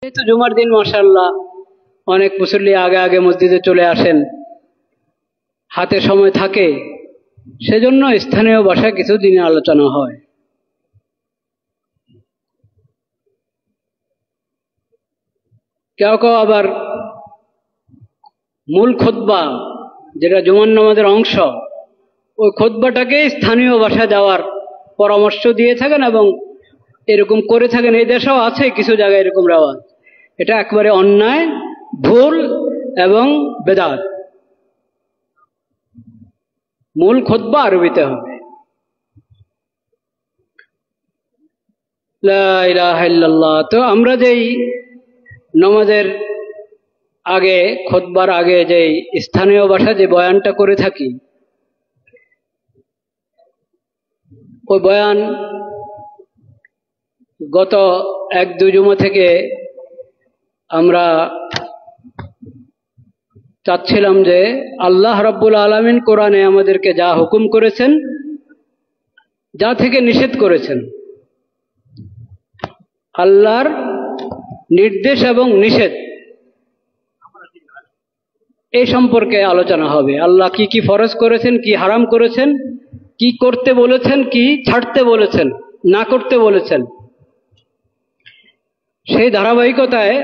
এই তো জুমার দিন মাশাআল্লাহ অনেক মুসল্লি আগে আগে মসজিদে চলে আসেন, হাতে সময় থাকে, সেজন্য স্থানীয় ভাষায় কিছু দিনে আলোচনা হয়। কেউ কেউ আবার মূল খুতবা, যেটা জুমার নামাজের অংশ, ওই খুতবাটাকে স্থানীয় ভাষায় দেওয়ার পরামর্শ দিয়ে থাকেন এবং এরকম করে থাকেন। এই দেশেও আছে কিছু জায়গায় এরকম রেওয়াজ। এটা একেবারে অন্যায়, ভুল এবং বেদাত। মূল খুতবা আরবিতে হবে। লা ইলাহা ইল্লাল্লাহ। তো আমরা যেই নামাজের আগে, খুতবার আগে যেই স্থানীয় ভাষায় যে বয়ানটা করে থাকি, ওই বয়ান গত 1-2 জুমা থেকে আমরা চাচ্ছিলাম যে আল্লাহ রাব্বুল আলামিন কোরআনে আমাদেরকে যা হুকুম করেছেন, যা থেকে নিষেধ করেছেন, আল্লাহর নির্দেশ এবং নিষেধ এই সম্পর্কে আলোচনা হবে। আল্লাহ কি কি ফরজ করেছেন, কি হারাম করেছেন, কি করতে বলেছেন, কি ছাড়তে বলেছেন, না করতে বলেছেন। সেই ধারাবাহিকতায়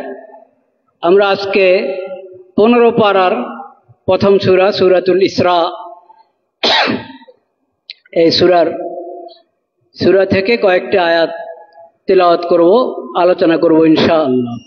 আমরা আজকে 15 পারার প্রথম সূরা, সূরাতুল ইসরা, এই সূরা থেকে কয়েকটি আয়াত তিলাওয়াত করব, আলোচনা করব ইনশাআল্লাহ।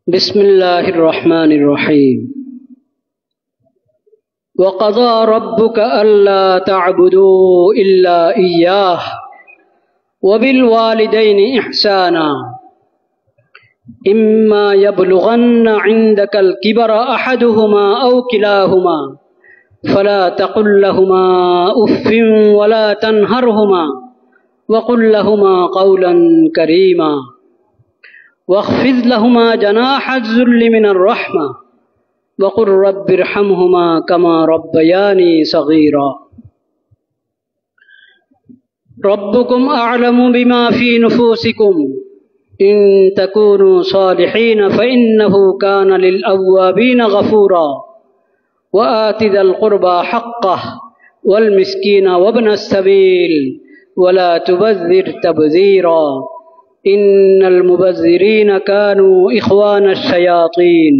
বিসমিল্লাহির রহমানির রহিম। وقضى ربك ألا تعبدوا إلا إياه وبالوالدين إحسانا إما يبلغن عندك الكبر أحدهما أو كلاهما فلا تقل لهما أف ولا تنهرهما وقل لهما قولا كريما واخفض لهما جناح الذل من الرحمة وقل رب ارحمهما كما ربياني صغيرا ربكم أعلم بما في نفوسكم إن تكونوا صالحين فإنه كان للأوابين غفورا وآت ذا القربى حقه والمسكين وابن السبيل ولا تبذر تبذيرا إن المبذرين كانوا إخوان الشياطين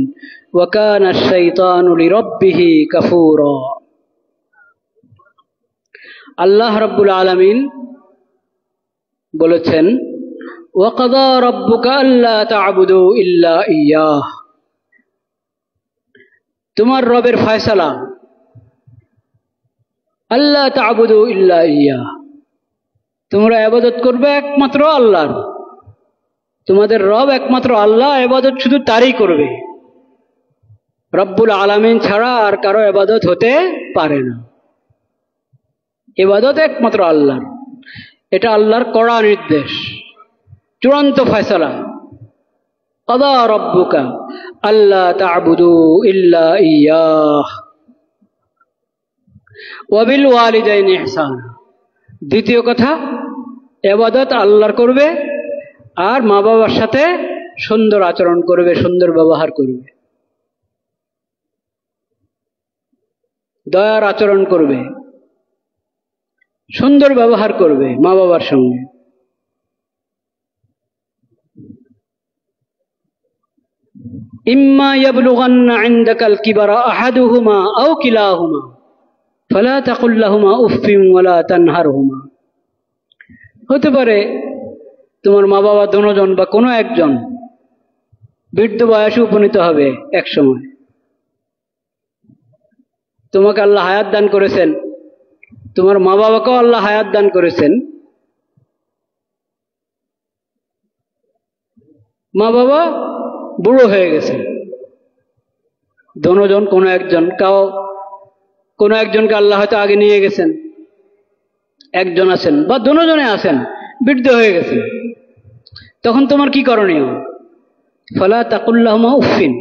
وكان الشيطان لربه كفورا। আল্লাহ রাব্বুল আলামিন বলেছেন, ওয়াকাদা রাব্বুকা আল্লা তা'বুদু ইল্লা ইয়্যাহ। তোমার রবের ফয়সালা, আল্লা তা'বুদু ইল্লা ইয়্যাহ, তোমরা ইবাদত করবে একমাত্র আল্লাহর। তোমাদের রব একমাত্র আল্লাহ, ইবাদত শুধু তারই করবে। রব্বুল আলামিন ছাড়া আর কারো ইবাদত হতে পারে না। ইবাদত একমাত্র আল্লাহর। এটা আল্লাহর কড়া নির্দেশ, চূড়ান্ত ফয়সালা। কাদা রব্বুকা আল্লা তা'বুদু ইল্লা ইয়্যাহ ওয়া বিল ওয়ালিদাইনি ইহসানা। দ্বিতীয় কথা, ইবাদত আল্লাহর করবে আর মা বাবার সাথে সুন্দর আচরণ করবে, সুন্দর ব্যবহার করবে, দয়ার আচরণ করবে, সুন্দর ব্যবহার করবে মা বাবার সঙ্গে। ইম্মা ইয়াবলুগান্না ইনদাকাল কিবারা আহাদুহুমা আও কিলাহুমা ফালা তাকুল লাহুমা উফফিন ওয়ালা তানহারহুমা। হতে পারে তোমার মা বাবা দুজন বা কোনো একজন বৃদ্ধ বয়সে উপনীত হবে এক সময়। তোমাকে আল্লাহ হায়াত দান করেছেন, তোমার মা বাবাকেও আল্লাহ হায়াত দান করেছেন। মা বাবা বুড়ো হয়ে গেছে, দুজন কোনো একজন, কোনো একজনকে আল্লাহ হয়তো আগে নিয়ে গেছেন, একজন আছেন বা দুজনে আছেন, বৃদ্ধ হয়ে গেছেন, তখন তোমার কি করণীয়? ফালা তাকুল লাহুমা উফিন,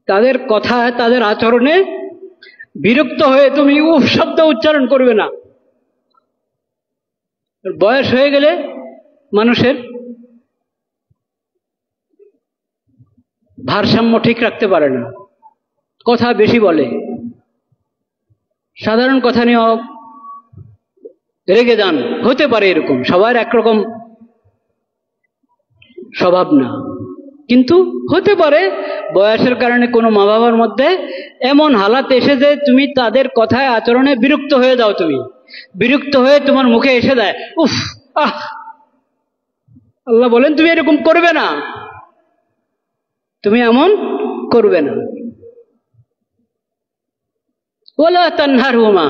তাদের কথায় তাদের আচরণে বিরক্ত হয়ে তুমি উফ শব্দ উচ্চারণ করবে না। বয়স হয়ে গেলে মানুষের ভারসাম্য ঠিক রাখতে পারে না, কথা বেশি বলে, সাধারণ কথা নিয়ে রেগে যান, হতে পারে এরকম, সবার একরকম স্বভাব না, কিন্তু হতে পারে বয়সের কারণে কোনো মা বাবার মধ্যে এমন হালাত এসে যে তুমি তাদের কথায় আচরণে বিরক্ত হয়ে যাও, তুমি বিরক্ত হয়ে তোমার মুখে এসে দেয় উফ আহ। আল্লাহ বলেন তুমি এরকম করবে না, তুমি এমন করবে না। ওয়ালা তানহারহুমা,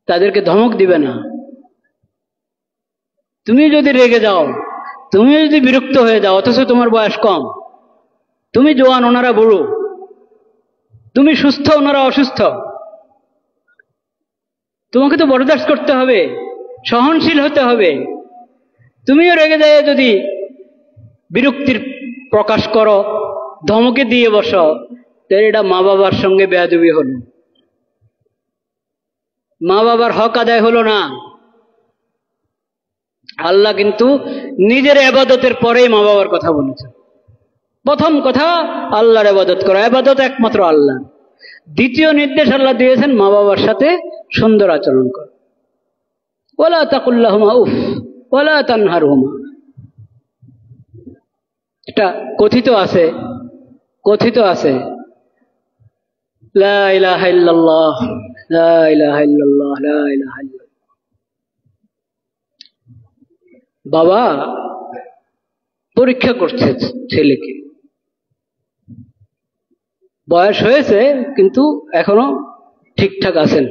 তাদেরকে ধমক দিবে না। তুমি যদি রেগে যাও, তুমি যদি বিরক্ত হয়ে যাও, অথচ তোমার বয়স কম, তুমি জোয়ান ওনারা বুড়ো, তুমি সুস্থ ওনারা অসুস্থ, তোমাকে তো বরদাস্ত করতে হবে, সহনশীল হতে হবে। তুমিও রেগে যায় যদি বিরক্তির প্রকাশ করো, ধমকে দিয়ে বসো, তাহলে এটা মা বাবার সঙ্গে বেয়াদবি হলো, মা বাবার হক আদায় হলো না। আল্লাহ কিন্তু নিজের ইবাদতের পরেই মা বাবার কথা বলেছেন। প্রথম কথা আল্লাহর ইবাদত করা, ইবাদত একমাত্র আল্লাহ। দ্বিতীয় নির্দেশ আল্লাহ দিয়েছেন মা বাবার সাথে সুন্দর আচরণ কর। ওয়ালা তাকুল লাহুমা উফ ওয়ালা তানহারহুমা, এটা কথিত আছে, কথিত আছে লা ইলাহা ইল্লাল্লাহ লা ইলাহা ইল্লাল্লাহ লা ইলাহা ইল্লাল্লাহ। বাবা পরীক্ষা করছে ছেলেকে, বয়স হয়েছে কিন্তু এখনো ঠিকঠাক আছেন,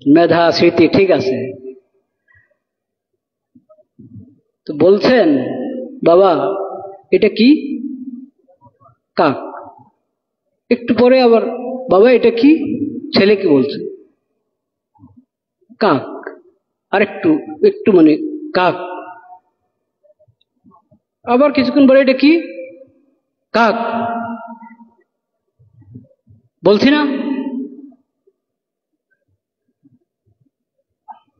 মেধা স্মৃতি ঠিক আছে, তো বলছেন বাবা এটা কি? কাক। একটু পরে আবার বাবা এটা কি? ছেলে কি বলছে? কাক। আর একটু একটু মানে কাক। আবার কিছুক্ষণ পরে এটা কি? কাক। বলছি না?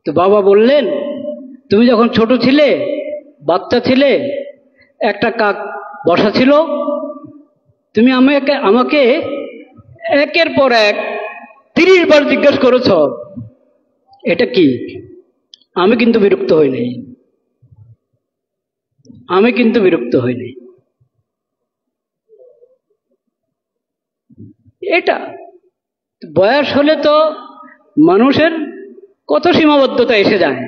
তো বাবা বললেন তুমি যখন ছোট ছিলে, বাচ্চা ছিলে, একটা কাক বসা ছিল, তুমি আমাকে একের পর এক 30 বার জিজ্ঞাসা করেছ এটা কি? আমি কিন্তু বিরক্ত হই নাই, আমি কিন্তু বিরক্ত হই নাই। এটা বয়স হলে তো মানুষের কত সীমাবদ্ধতা এসে যায়,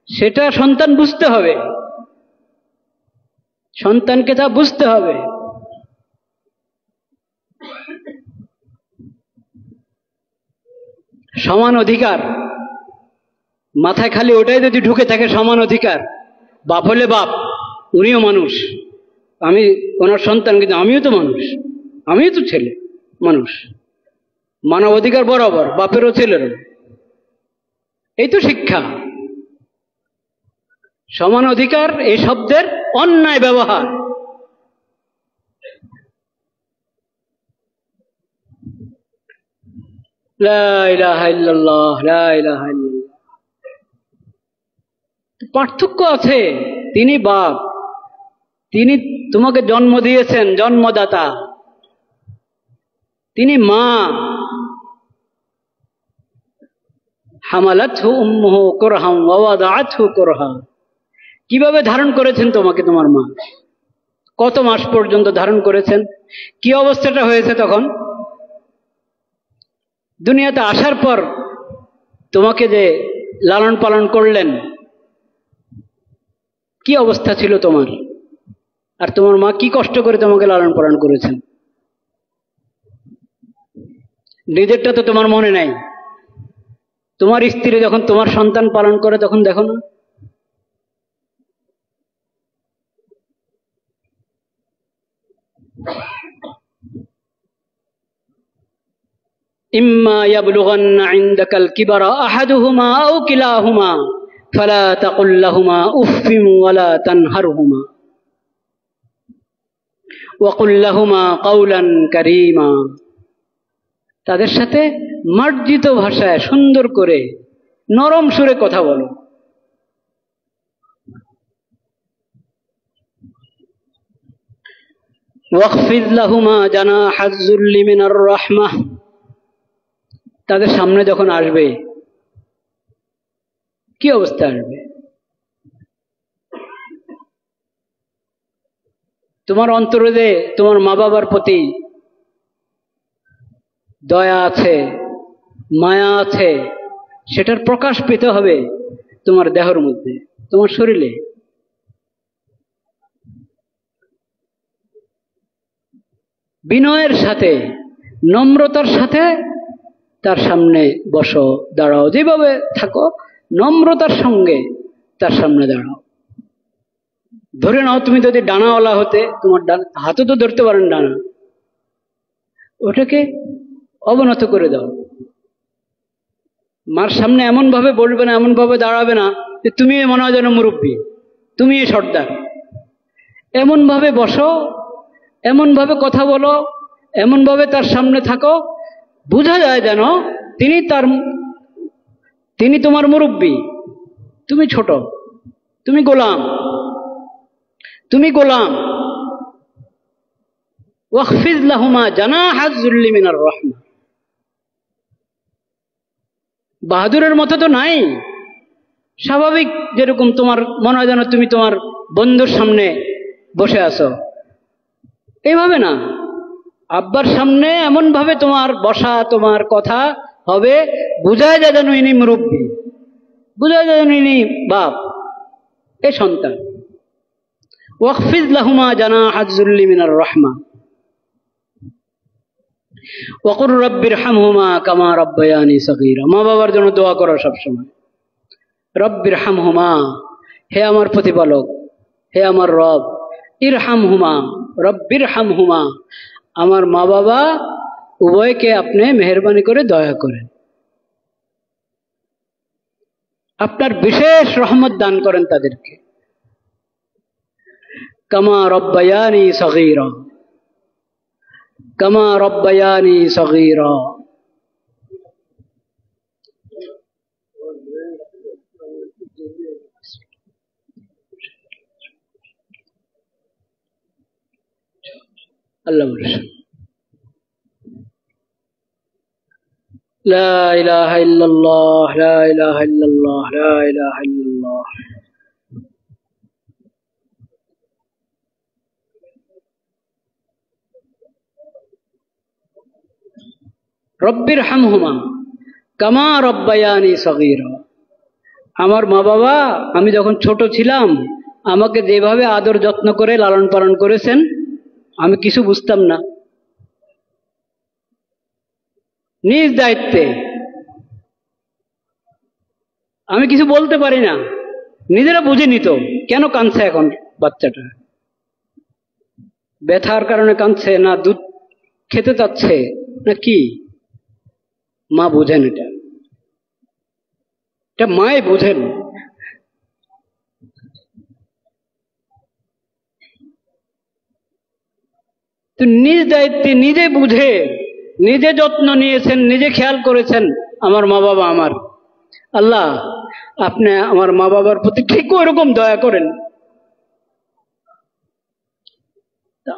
সেটা সন্তান বুঝতে হবে, সন্তানকে তা বুঝতে হবে। সমান অধিকার, মাথায় খালি ওটাই যদি ঢুকে থাকে সমান অধিকার, বাপ হলে বাপ, উনিও মানুষ, আমি ওনার সন্তান, কিন্তু আমিও তো মানুষ, আমিও তো ছেলে মানুষ, মানব অধিকার বরাবর বাপেরও ছেলেরও, এই তো শিক্ষা। সমান অধিকার এই শব্দের অন্যায় ব্যবহার। লা ইলাহা ইল্লাল্লাহ লা ইলাহা ইল্লাল্লাহ। পার্থক্য আছে, তিনি বাপ, তিনি তোমাকে জন্ম দিয়েছেন, জন্মদাতা, তিনি মা। হামালাতহু উম্মুহু কুরহাম ওয়া ওয়াদাআতহু কুরহা, কিভাবে ধারণ করেছেন তোমাকে তোমার মা, কত মাস পর্যন্ত ধারণ করেছেন, কি অবস্থাটা হয়েছে তখন, দুনিয়াতে আসার পর তোমাকে যে লালন পালন করলেন, কি অবস্থা ছিল তোমার, আর তোমার মা কি কষ্ট করে তোমাকে লালন পালন করেছেন। নিজেরটা তো তোমার মনে নাই, তোমার স্ত্রী যখন তোমার সন্তান পালন করে তখন দেখো না। ইম্মা ইয়াবলুগান্না ইনদাকাল কিবারা আহাদুহুমা আও কিলাহুমা ফালা তাকুল লাহুমা উফফিন ওয়ালা তানহারহুমা ওয়া কুল লাহুমা কাওলান কারীমা। তাদের সাথে মার্জিত ভাষায় সুন্দর করে নরম সুরে কথা বলো। ওয়াখফিদ লাহুমা জানাহাজ যুল্লি মিনার রাহমাহ। তাদের সামনে যখন আসবে কি অবস্থা আসবে? তোমার অন্তরে তোমার মা বাবার প্রতি দয়া আছে, মায়া আছে, সেটার প্রকাশ পেতে হবে তোমার দেহের মধ্যে, তোমার শরীরে। বিনয়ের সাথে, নম্রতার সাথে তার সামনে বসো, দাঁড়াও, যেভাবে থাকো নম্রতার সঙ্গে তার সামনে দাঁড়াও। ধরে নাও তুমি যদি ডানাওয়ালা হতে, তোমার হাতও তো ধরতে পারেন ডানা, ওটাকে অবনত করে দাও। মার সামনে এমন ভাবে বলবে না, এমন ভাবে দাঁড়াবে না যে তুমি মনে হয় যেন মুরব্বী, তুমি সর্দার। এমন ভাবে বসো, এমন ভাবে কথা বলো, এমন ভাবে তার সামনে থাকো, বোঝা যায় যেন তিনি তোমার মুরব্বী, তুমি ছোট, তুমি গোলাম, তুমি গোলাম। ওয়াখফিজ লাহুমা জানাহাজ যুল্লি মিনার রাহমাহ। বাহাদুরের মতো তো নাই, স্বাভাবিক যেরকম তোমার মনে হয় যেন তুমি তোমার বন্ধুর সামনে বসে আছো, এইভাবে না। আব্বার সামনে এমন ভাবে তোমার বসা, তোমার কথা হবে, বোঝায় যায় যেন ইনি মুরব্বী, বোঝায় যায় যেন ইনি বাপ, এ সন্তান। ওয়াখফিজ লাহুমা জানাহাজ যুল্লি মিনার রাহমাহ ওয়া কুর রাব্বিরহামহুমা কামা রাব্বায়ানি সগীরা। মা বাবার জন্য দোয়া করো সবসময়। রব্বিরহামহুমা, হে আমার প্রতিপালক, হে আমার রব। ইরহামহুমা, রব্বিরহামহুমা, আমার মা বাবা উভয়কে আপনি মেহেরবানি করে দয়া করেন, আপনার বিশেষ রহমত দান করেন তাদেরকে। কামা রব্বায়ানি সগীরা, কামা রব্বায়ানি সগীরা। আল্লাহ বলেছেন লা ইলাহা ইল্লাল্লাহ, লা ইলাহা ইল্লাল্লাহ, লা ইলাহা ইল্লাল্লাহ। রব্বিরহামহুমা কামা রব্বায়ানি সগীরা। আমার মা বাবা আমি যখন ছোট ছিলাম আমাকে যেভাবে আদর যত্ন করে লালন পালন করেছেন, আমি কিছু বুঝতাম না, নিজ দায়িত্বে আমি কিছু বলতে পারি না, নিজেরা বুঝে নিত কেন কাঁদছে এখন বাচ্চাটা, ব্যথার কারণে কাঁদছে না দুধ খেতে চাচ্ছে না কি, মা বোঝেন, এটা মাই বোঝেন। তো নিজ দায়িত্বে নিজে বুঝে নিজে যত্ন নিয়েছেন, নিজে খেয়াল করেছেন আমার মা বাবা। আমার আল্লাহ আপনি আমার মা বাবার প্রতি ঠিক ওইরকম দয়া করেন।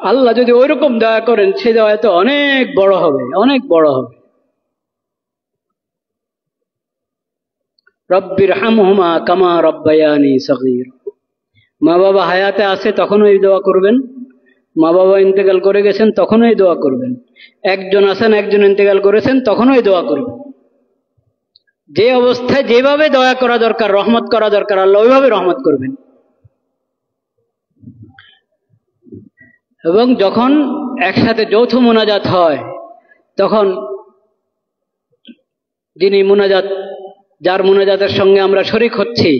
আল্লাহ যদি ওইরকম দয়া করেন, সে দয়া তো অনেক বড় হবে, অনেক বড় হবে। রব্বিরহামহুমা কামা রব্বায়ানি সগীরা। মা বাবা হায়াতে আছে তখনও এই দোয়া করবেন, মা বাবা ইন্তেকাল করে গেছেন তখনও এই দোয়া করবেন, একজন আছেন একজন ইন্তেকাল করেছেন তখনও এই দোয়া করবেন। যে অবস্থায় যেভাবে দয়া করা দরকার, রহমত করা দরকার, আল্লাহ ওইভাবে রহমত করবেন। এবং যখন একসাথে যৌথ মোনাজাত হয় তখন যিনি মোনাজাত, যার মোনাজাতের সঙ্গে আমরা শরীক হচ্ছি,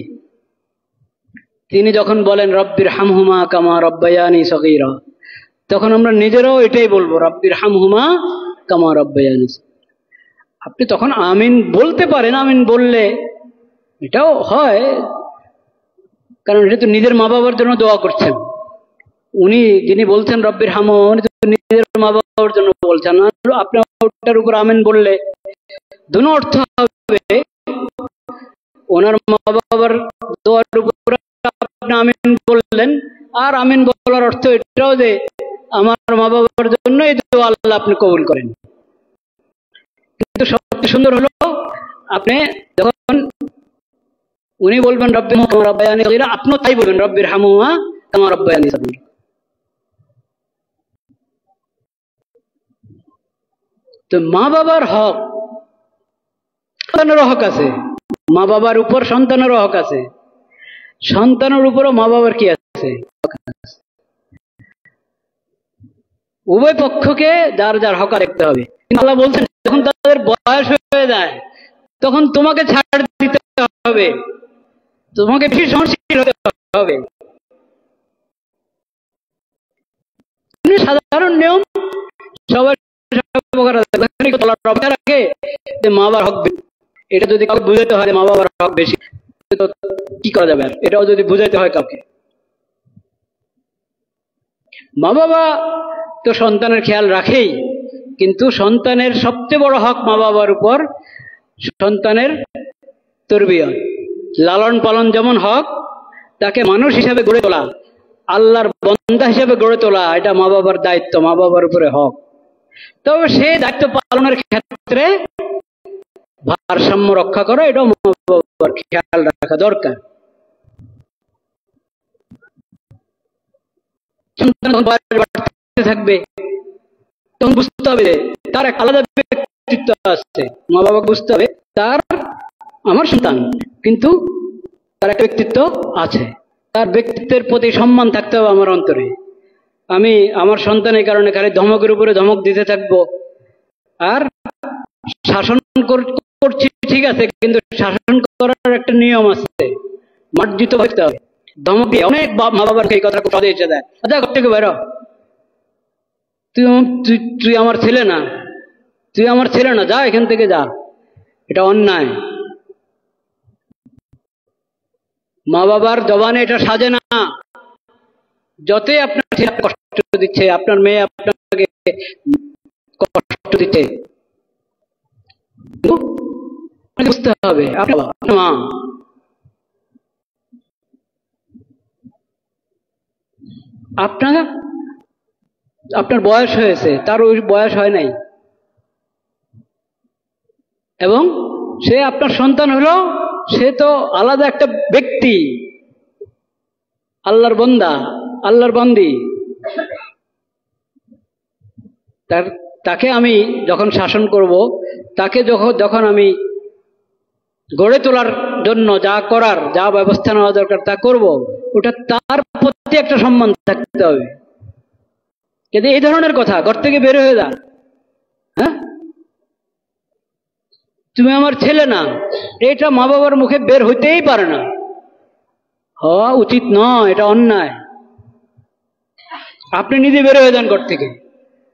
তিনি যখন বলেন রব্বিরহামহুমা কামা রব্বায়ানি সগীরা, তখন আমরা নিজেরাও এটাই বলবো, রব্বিরহামহুমা কামা রব্বায়ানি। আপনি তখন আমিন বলতে পারেন, আমিন বললে এটাও হয়, কারণ এটা তো নিজের মা বাবার জন্য দোয়া করছেন। উনি যিনি বলছেন রব্বির হামহুমা, উনি তো নিজের মা বাবার জন্য বলছেন। আপনি ওটার উপর আমিন বললে দুটো অর্থ হবে, ওনার মা বাবার দোয়ার উপর আপনি আমিন বললেন, আর আমিন বলার অর্থ এটাও যে আমার মা বাবার জন্য এই দোয়া আল্লাহ আপনি কবুল করেন। কিন্তু সবচেয়ে সুন্দর হলো আপনি যখন উনি বলবেন রব্বির হামহুমা কামা রাব্বায়ানি সগীরা, আপনিও তাই বলবেন রব্বির হামহুমা কামা রাব্বায়ানি সগীরা। তো মা বাবার হক, সন্তানেরও হক আছে, মা বাবার উপর সন্তানেরও হক আছে, সন্তানের উপরও মা বাবার কি আছে, উভয় পক্ষকে যার যার হক দেখতে হবে। আল্লাহ বলছেন যখন তাদের বয়স হয়ে যায় তখন তোমাকে ছাড় দিতে হবে, তোমাকে বেশি সহনশীল হতে হবে। সাধারণ নিয়ম সবার রাখে যে মা বাবার হক, এটা যদি কাউকে বুঝাইতে হয় মা বাবার হক বেশি, কি করা যাবে? এটাও যদি বুঝাইতে হয় কাউকে, মা বাবা তো সন্তানের খেয়াল রাখেই, কিন্তু সন্তানের সবচেয়ে বড় হক মা বাবার উপর সন্তানের তরবিয়ত, লালন পালন যেমন হক, তাকে মানুষ হিসাবে গড়ে তোলা, আল্লাহর বান্দা হিসাবে গড়ে তোলা, এটা মা বাবার দায়িত্ব, মা বাবার উপরে হক। তবে সেই দায়িত্ব পালনের ক্ষেত্রে ভারসাম্য রক্ষা করা, এটাও মা বাবার খেয়াল রাখা দরকার। থাকবে তখন বুঝতে হবে তার এক আলাদা ব্যক্তিত্ব আছে, মা বাবাকে বুঝতে হবে তার আমার সন্তান, কিন্তু তার একটা ব্যক্তিত্ব আছে, তার ব্যক্তিত্বের প্রতি সম্মান থাকতে হবে আমার অন্তরে। আমি আমার সন্তানের কারণে খালি ধমকের উপরে ধমক দিতে থাকবো, আর শাসন করছি ঠিক আছে, কিন্তু শাসন করার একটা নিয়ম আছে, মার্জিত হতে হবে। ধমক দিয়ে অনেক মা বাবার এই কথা পদে এসে দেয়, আচ্ছা ঘর থেকে বেরো, তুই আমার ছেলে না, তুই আমার ছেলে না, যা এখান থেকে যা, এটা অন্যায়। মা বাবার জবানে এটা সাজে না। যতই আপনার ছেলে কষ্ট দিচ্ছে, আপনার মেয়ে আপনাকে কষ্ট দিচ্ছে, বুঝতে হবে আপনার মা। আপনার বয়স হয়েছে, তার ওই বয়স হয় নাই, এবং সে আপনার সন্তান হলো, সে তো আলাদা একটা ব্যক্তি, আল্লাহর বান্দা, আল্লাহর বান্দি। তাকে আমি যখন শাসন করব, তাকে যখন আমি গড়ে তোলার জন্য যা করার, যা ব্যবস্থা নেওয়া দরকার তা করব, ওটা তার প্রতি একটা সম্মান থাকতে হবে। কিন্তু এই ধরনের কথা ঘর থেকে বের হয়ে যা, হ্যাঁ তুমি আমার ছেলে না, এটা মা বাবার মুখে বের হইতেই পারে না, হওয়া উচিত নয়, এটা অন্যায়। আপনি নিজে বের হয়ে যান ঘর থেকে,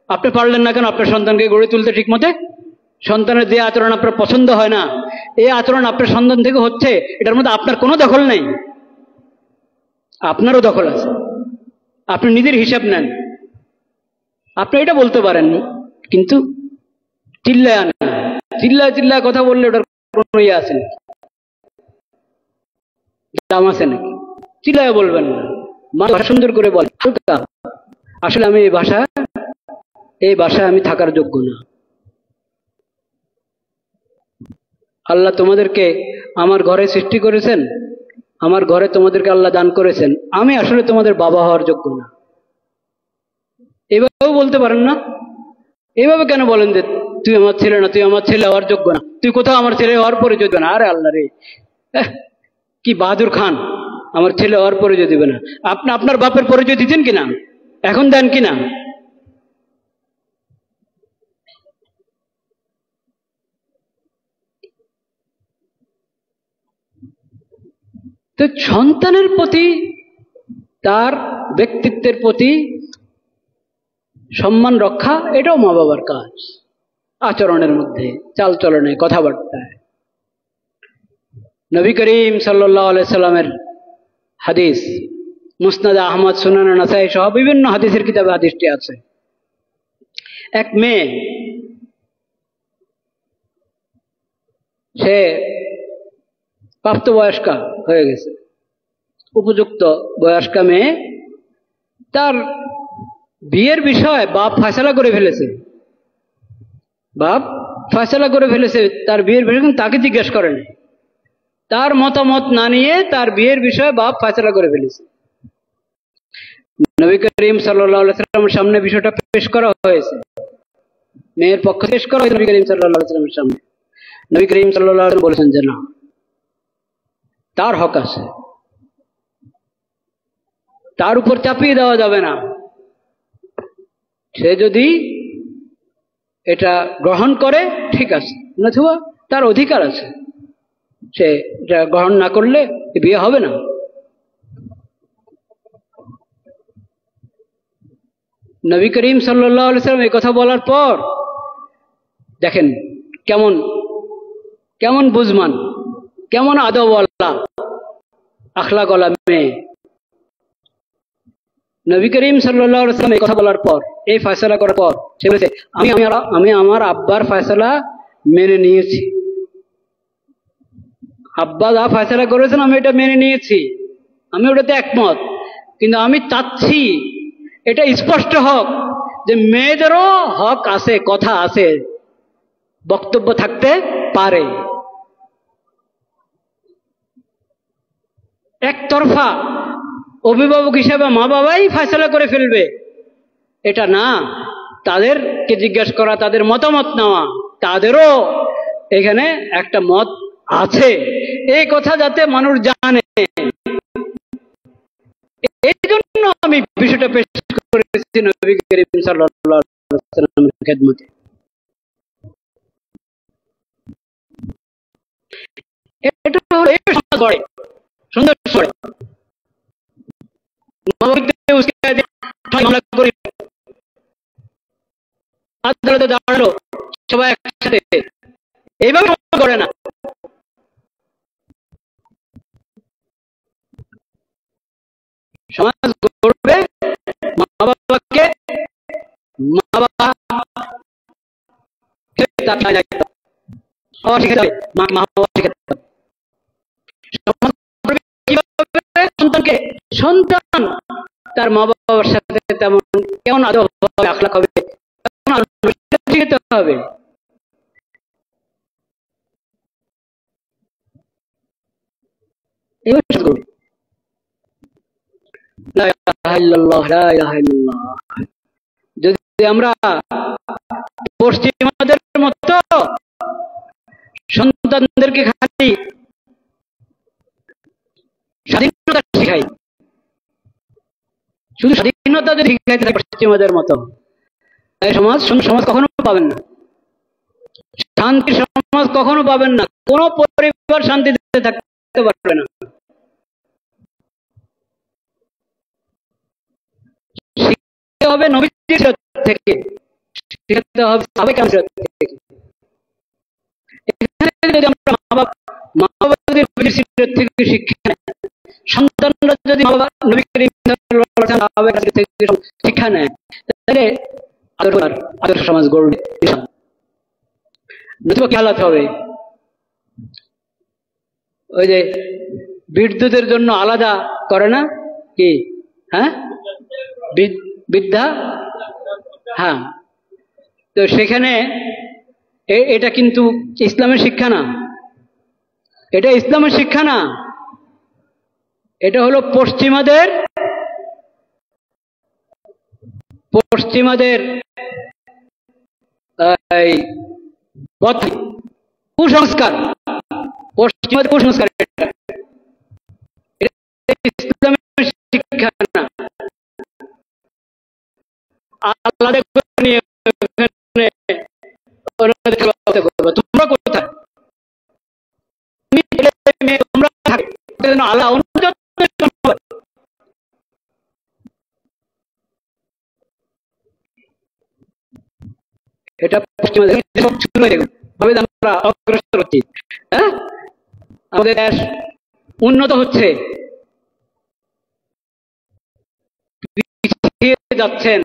আপনি পারলেন না কেন আপনার সন্তানকে গড়ে তুলতে ঠিক মতে? সন্তানের যে আচরণ আপনার পছন্দ হয় না, এই আচরণ আপনার সন্তান থেকে হচ্ছে, এটার মধ্যে আপনার কোনো দখল নেই, আপনারও দখল আছে, আপনি নিজের হিসাব নেন। আপনি এটা বলতে পারেন, কিন্তু চিল্লায় না, চিল্লায় কথা বললে ওটার কোনো ইয়ে আছে নাকি, দাম আছে নাকি? চিল্লায় বলবেন না, ভাষা সুন্দর করে বলে, আসলে আমি এই ভাষায় আমি থাকার যোগ্য না, আল্লাহ তোমাদেরকে আমার ঘরে সৃষ্টি করেছেন, আমার ঘরে তোমাদেরকে আল্লাহ দান করেছেন, আমি আসলে তোমাদের বাবা হওয়ার যোগ্য না। এভাবেও বলতে পারেন না? এইভাবে কেন বলেন যে তুই আমার ছেলে না, তুই আমার ছেলে হওয়ার যোগ্য না, তুই কোথাও আমার ছেলে হওয়ার পরিচয় দিবে না? আরে আল্লাহ রে, কি বাহাদুর খান, আমার ছেলে হওয়ার পরিচয় দিবে না? আপনি আপনার বাপের পরিচয় দিচ্ছেন কিনা? এখন দেন কিনা? তো সন্তানের প্রতি, তার ব্যক্তিত্বের প্রতি সম্মান রক্ষা, এটাও মা বাবার কাজ। আচরণের মধ্যে, চালচলনে, কথাবার্তায়। নবী করিম সাল্লাল্লাহু আলাইহি সাল্লামের হাদিস, মুসনাদ আহমদ, সুনান নাসাই সহ বিভিন্ন হাদিসের কিতাবে হাদিসটি আছে। এক মেয়ে, সে প্রাপ্তবয়স্কা হয়ে গেছে, উপযুক্ত বয়স্কা মেয়ে, তার বিয়ের বিষয়ে বাপ ফয়সালা করে ফেলেছে। বাপ ফয়সালা করে ফেলেছে তার বিয়ের বিষয়ে, কিন্তু তাকে জিজ্ঞেস করেন, তার মতামত না নিয়ে তার বিয়ের বিষয়ে বাপ ফয়সালা করে ফেলেছে। নবী করিম সাল্লাল্লাহু আলাইহি সাল্লামের সামনে বিষয়টা পেশ করা হয়েছে, মেয়ের পক্ষ পেশ করা হয়েছে নবী করিম সাল্লাল্লাহু আলাইহি সাল্লামের সামনে। নবী করিম সাল্লাল্লাহু আলাইহি সাল্লাম বলেছেন যে না, তার হক আছে, তার উপর চাপিয়ে দেওয়া যাবে না। সে যদি এটা গ্রহণ করে ঠিক আছে, নতুবা তার অধিকার আছে, সে এটা গ্রহণ না করলে বিয়ে হবে না। নবী করিম সাল্লাল্লাহু আলাইহি সাল্লাম এই কথা বলার পর দেখেন কেমন কেমন বুঝমান, কেমন আদবওয়ালা, আখলাকওয়ালা মেয়ে। নবী করিম সাল্লাল্লাহু আলাইহি সাল্লাম এই কথা বলার পর, এই ফয়সালা করার পর সে বলেছে, আমি আমার আব্বার ফয়সালা মেনে নিয়েছি। আব্বা যা ফয়সালা করেছেন আমি এটা মেনে নিয়েছি, আমি ওটাতে একমত। কিন্তু আমি চাচ্ছি এটা স্পষ্ট হোক যে মেয়েদেরও হক আছে, কথা আছে, বক্তব্য থাকতে পারে। একতরফা অভিভাবক হিসেবে মা বাবাই ফয়সালা করে ফেলবে এটা না, তাদেরকে জিজ্ঞাসা করা, তাদের মতামত নেওয়া, তাদেরও এখানে একটা মত আছে, এই কথা যাতে মানুষ জানে, এই জন্য আমি বিষয়টা পেশ করেছি নবী করিম সাল্লাল্লাহু আলাইহি ওয়াসাল্লামের খেদমতে। এটা হলো এই সমাজ গড়ে, সুন্দর করে আদালতে দাঁড়ালো সবাই একসাথে, এইভাবে করে না। সমাজ গড়বে মা বাবাকে, মা বাবা শিখাতে হবে, মাকে মা বাবা শিখাতে হবে। সমাজ গড়বে কিভাবে? সন্তানকে, সন্তান তার মা বাবার সাথে তেমন কেমন আদব হবে, আখলাক হবে, শিখাতে হবে। যদি আমরা পশ্চিমাদের মতো সন্তানদেরকে খালি স্বাধীনতা শিখাই, শুধু স্বাধীনতা যদি শিখাইতে থাকে পশ্চিমাদের মতো, তাই সমাজ কখনো পাবেন না, শান্তির সমাজ কখনো পাবেন না, কোন পরিবার শান্তিতে থাকতে পারবে না। শিখতে হবে নবীর সিরাত থেকে, শিখতে হবে সাহাবায়ে কেরামের সিরাত থেকে। এখানে যদি আমরা মা বাবা যদি নবীর সিরাত থেকে শিক্ষা নেয়, সন্তানরা যদি মা বাবা নবী করিম সাল্লাল্লাহু আলাইহি ওয়াসাল্লাম সাহাবায়ে কেরামের থেকে শিক্ষা নেয়, তাহলে আদর্শ সমাজ গড়বে। নতুবা কি হালাত হবে? ওই যে বিদ্যুতের জন্য আলাদা করে না কি, হ্যাঁ, বিদ্যা, হ্যাঁ, তো সেখানে এটা কিন্তু ইসলামের শিক্ষা না, এটা ইসলামের শিক্ষা না, এটা হলো পশ্চিমাদের কুসংস্কার, পশ্চিমাদের কুসংস্কার, ইসলামের শিক্ষা না। আল্লাহ তোমরা কোথায়, আল্লাহ এটা পশ্চিমা সব শুরু হয়ে গেল, ভাবে আমরা অগ্রসর হচ্ছি। হ্যাঁ, আমাদের দেশ উন্নত হচ্ছে, পিছিয়ে যাচ্ছেন।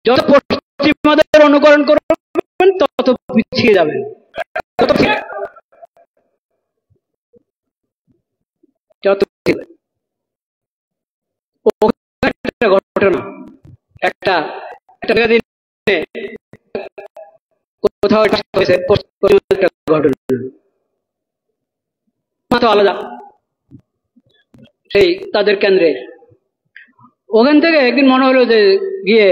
যত পশ্চিমাদের অনুকরণ করবেন তত পিছিয়ে যাবেন, তত ঘটনা একটা কোথাও হয়েছে ঘটনা তো আলাদা, সেই তাদের কেন্দ্রে। ওখান থেকে একদিন মনে হলো যে গিয়ে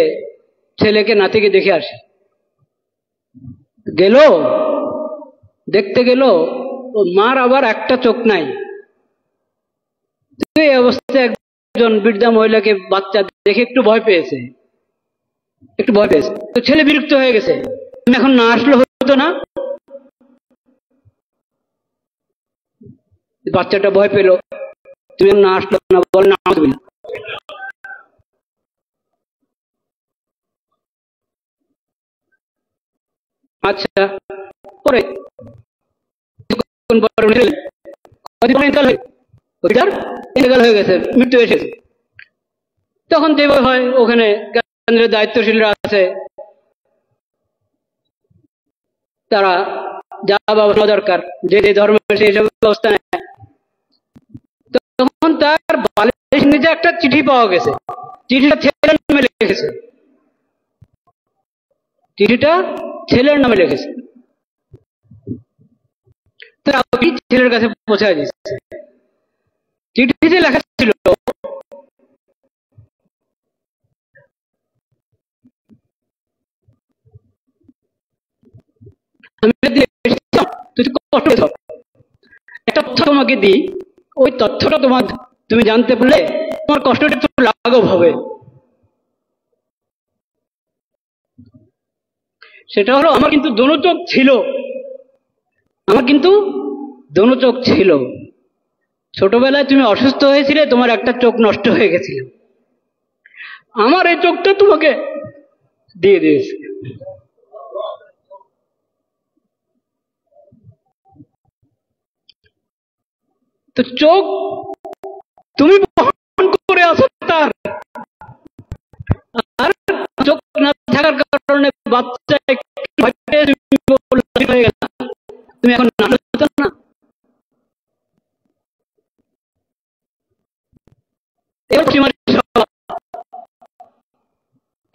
ছেলেকে নাতিকে দেখে আসি। গেল, দেখতে গেল, ও মার আবার একটা চোখ নাই। এই অবস্থায় একজন বৃদ্ধা মহিলাকে বাচ্চা দেখে একটু ভয় পেয়েছে, তো ছেলে বিরক্ত হয়ে গেছে, তুমি এখন না আসলে হতো না? বাচ্চাটা ভয় পেল, তুমি না আসলো না, বল না। আচ্ছা, পরে হয়ে গেছে, মৃত্যু এসেছে। তখন যেভাবে হয়, ওখানে কেন্দ্রের দায়িত্বশীলরা আছে, তারা যা ব্যবস্থা দরকার, যে যে ধর্মের সেই সব ব্যবস্থা নেয়। তখন তার বালিশের নিচে একটা চিঠি পাওয়া গেছে, চিঠিটা ছেলের নামে লিখেছে, তারা ছেলের কাছে পৌঁছায় দিচ্ছে। চিঠিতে লেখা ছিল, একটা তথ্য তোমাকে দিই, ওই তথ্যটা তুমি জানতে পারলে তোমার কষ্টটা একটু লাঘব হবে। সেটা হলো, আমার কিন্তু দোনো চোখ ছিল। ছোটবেলায় তুমি অসুস্থ হয়েছিলে, তোমার একটা চোখ নষ্ট হয়ে গেছিল, আমার এই চোখটা তোমাকে দিয়ে দিয়েছে। তো চোখ তুমি বহন করে আসো তার, আর চোখ না থাকার কারণে বাচ্চা হয়ে গেল, তুমি এখন না।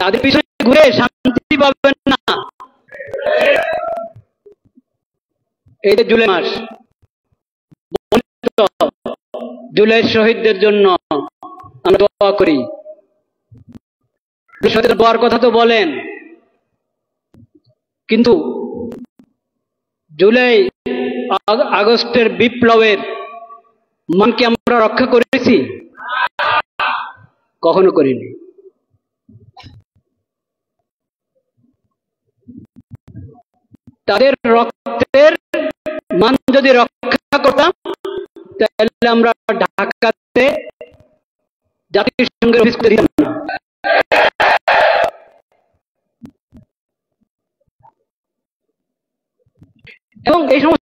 তাদের পিছনে ঘুরে শান্তি পাবেন না। এই যে জুলাই মাস, জুলাই শহীদদের জন্য আমরা দোয়া করি। দোয়ার কথা তো বলেন, কিন্তু জুলাই আগস্টের বিপ্লবের মানকে আমরা রক্ষা করেছি? কখনো করিনি। তাদের রক্তের মান যদি রক্ষা করতাম, তাহলে আমরা ঢাকাতে জাতিসংঘের অফিস করে দিতাম না। এবং এই সমস্ত